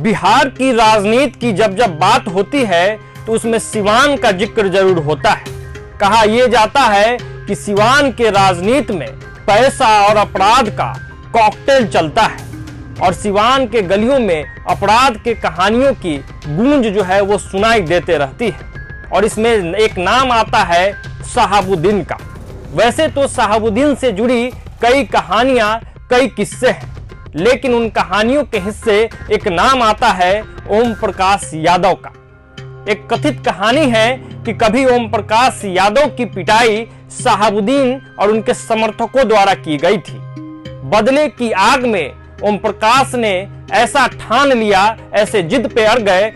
बिहार की राजनीति की जब जब बात होती है तो उसमें सिवान का जिक्र जरूर होता है। कहा यह जाता है कि सिवान के राजनीति में पैसा और अपराध का कॉकटेल चलता है और सिवान के गलियों में अपराध के कहानियों की गूंज जो है वो सुनाई देते रहती है। और इसमें एक नाम आता है शहाबुद्दीन का। वैसे तो शहाबुद्दीन से जुड़ी कई कहानियां, कई किस्से हैं, लेकिन उन कहानियों के हिस्से एक नाम आता है ओम प्रकाश यादव का। एक कथित कहानी है कि कभी ओम प्रकाश यादव की पिटाई शहाबुद्दीन और उनके समर्थकों द्वारा की गई थी। बदले की आग में ओम प्रकाश ने ऐसा ठान लिया, ऐसे जिद पे अड़ गए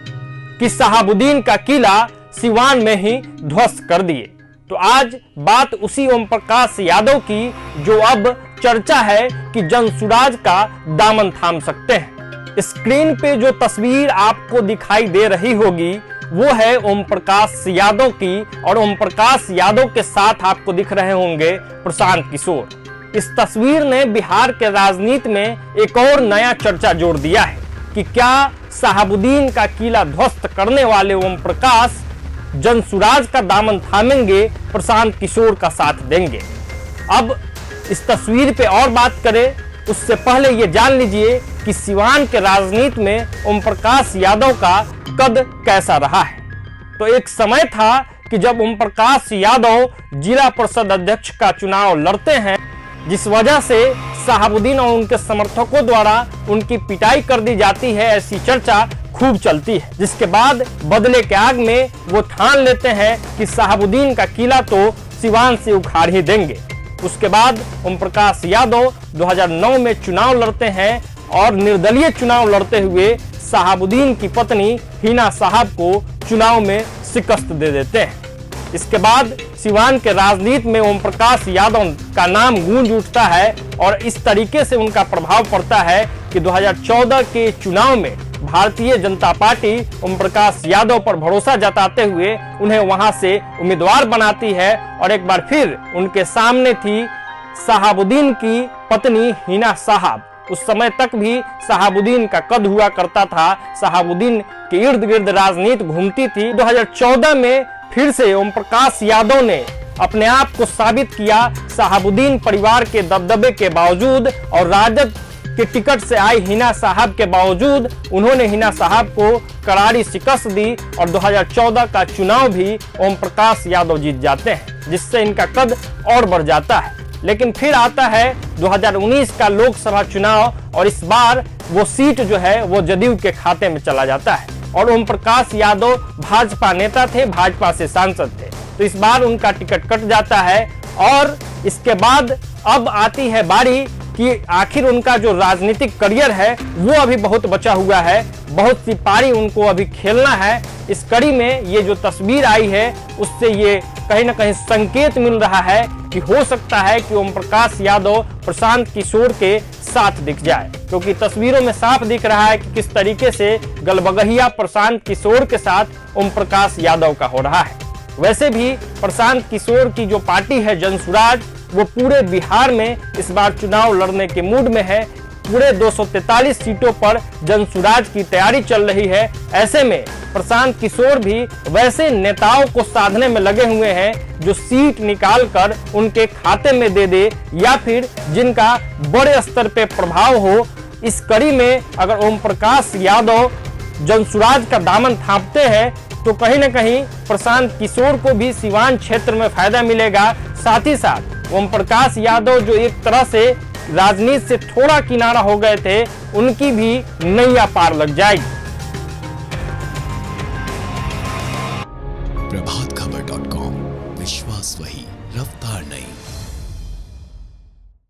कि शहाबुद्दीन का किला सिवान में ही ध्वस्त कर दिए। तो आज बात उसी ओम प्रकाश यादव की जो अब चर्चा है कि जनसुराज का दामन थाम सकते हैं। स्क्रीन पे जो तस्वीर आपको दिखाई दे रही होगी वो है ओम प्रकाश यादव की, और ओम प्रकाश यादव के साथ आपको दिख रहे होंगे प्रशांत किशोर। इस तस्वीर ने बिहार के राजनीति में एक और नया चर्चा जोड़ दिया है कि क्या शहाबुद्दीन का किला ध्वस्त करने वाले ओम प्रकाश जनसुराज का दामन थामेंगे, प्रशांत किशोर का साथ देंगे। अब इस तस्वीर पे और बात करें उससे पहले ये जान लीजिए कि सिवान के राजनीति में ओम प्रकाश यादव का कद कैसा रहा है। तो एक समय था कि जब ओम प्रकाश यादव जिला परिषद अध्यक्ष का चुनाव लड़ते हैं, जिस वजह से शहाबुद्दीन और उनके समर्थकों द्वारा उनकी पिटाई कर दी जाती है, ऐसी चर्चा खूब चलती है। जिसके बाद बदले के आग में वो ठान लेते हैं कि शहाबुद्दीन का किला तो सिवान से उखाड़ ही देंगे। उसके बाद ओम प्रकाश यादव 2009 में चुनाव लड़ते हैं और निर्दलीय चुनाव लड़ते हुए शहाबुद्दीन की पत्नी हिना साहब को चुनाव में शिकस्त दे देते हैं। इसके बाद सिवान के राजनीति में ओम प्रकाश यादव का नाम गूंज उठता है और इस तरीके से उनका प्रभाव पड़ता है कि 2014 के चुनाव में भारतीय जनता पार्टी ओम प्रकाश यादव पर भरोसा जताते हुए उन्हें वहां से उम्मीदवार बनाती है। और एक बार फिर उनके सामने थी शहाबुद्दीन की पत्नी हिना साहब। उस समय तक भी शहाबुद्दीन का कद हुआ करता था, शहाबुद्दीन के इर्द गिर्द राजनीति घूमती थी। 2014 में फिर से ओम प्रकाश यादव ने अपने आप को साबित किया। शहाबुद्दीन परिवार के दबदबे के बावजूद और राजद के टिकट से आई हिना साहब के बावजूद उन्होंने हिना साहब को करारी शिकस्त दी और 2014 का चुनाव भी ओम प्रकाश यादव जीत जाते हैं, जिससे इनका कद और बढ़ जाता है। लेकिन फिर आता है 2019 का लोकसभा चुनाव और इस बार वो सीट जो है वो जदयू के खाते में चला जाता है और ओम प्रकाश यादव भाजपा नेता थे, भाजपा से सांसद थे, तो इस बार उनका टिकट कट जाता है। और इसके बाद अब आती है बारी कि आखिर उनका जो राजनीतिक करियर है वो अभी बहुत बचा हुआ है, बहुत सी पारी उनको अभी खेलना है। इस कड़ी में ये जो तस्वीर आई है उससे ये कहीं ना कहीं संकेत मिल रहा है कि हो सकता है कि ओम प्रकाश यादव प्रशांत किशोर के साथ दिख जाए, क्योंकि तस्वीरों में साफ दिख रहा है कि किस तरीके से गलबगहिया प्रशांत किशोर के साथ ओम प्रकाश यादव का हो रहा है। वैसे भी प्रशांत किशोर की जो पार्टी है जनसुराज, वो पूरे बिहार में इस बार चुनाव लड़ने के मूड में है। पूरे 243 सीटों पर जनसुराज की तैयारी चल रही है। ऐसे में प्रशांत किशोर भी वैसे नेताओं को साधने में लगे हुए हैं जो सीट निकालकर उनके खाते में दे दे या फिर जिनका बड़े स्तर पे प्रभाव हो। इस कड़ी में अगर ओम प्रकाश यादव जनसुराज का दामन थामते हैं तो कहीं ना कहीं प्रशांत किशोर को भी सिवान क्षेत्र में फायदा मिलेगा। साथ ही साथ ओम प्रकाश यादव जो एक तरह से राजनीति से थोड़ा किनारा हो गए थे, उनकी भी नैया पार लग जाएगी। प्रभातखबर.com, विश्वास वही, रफ्तार नहीं।